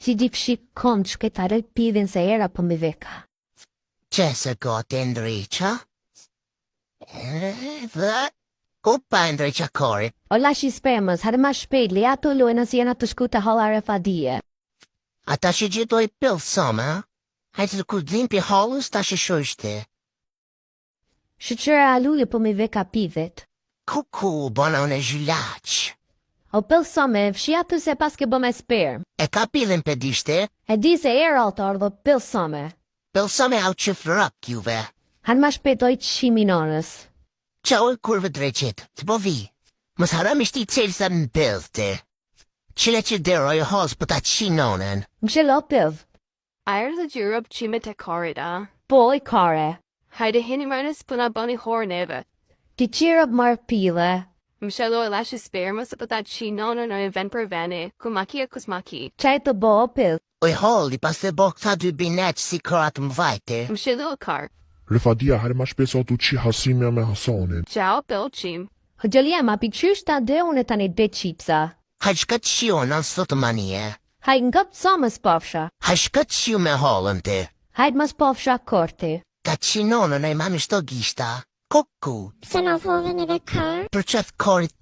Si di fshik kom shketare pidhin se era po mi veka. Qese gotë ndriqa? Dhe, ku pa ndriqa kori? O lashi spermës, hare ma shpejt, le ato lojnë as jena të shku të halare fadije. Ata që gjithoj pil sëmë, hajtë të kudin për halus ta që shushti. Shqyra alulli po mi veka pidhet. Kuku, bona unë e zhulaq. O pëll some, fshia të se pas ke bë me sperm. E ka pilin për dishte? E di se era altar dhe pëll some. Pil sëmë au që frap juve. Han ma shpejtoj të shiminonës. Qau e kurve dreqit, të po vi. Mës haram ishti cilë sa më pëllëte. Qile që deroj e hos për ta qinonen. Më shelo pëll. Air the Europe chime te corrida. Po i kare. Hajde hinimanus puna boni horneve. Ti qirab mar pile. Mshelo elashi spermas at that chinono no event per vane, kumaki a kusmaki. Qaj të bo pëll. Oj holdi pas të bok ta dy binet si kërat më vajte. Mshelo a car. Rifadia hare ma shpesh tu qi Hasimja me Hasanin. Ciao Bill chim. Hëgjëllia ma pikqysh ta dhe unë tani dhe qipsa. Hajshka të shio në sot manie. Hajt nga të somës pofsha. Hajshka të shio me holën te. Hajt mas pofsha korti. Ta qinonë në i mami shto gishta. Kuku. Se në vovën edhe kërë. Për qëtë korit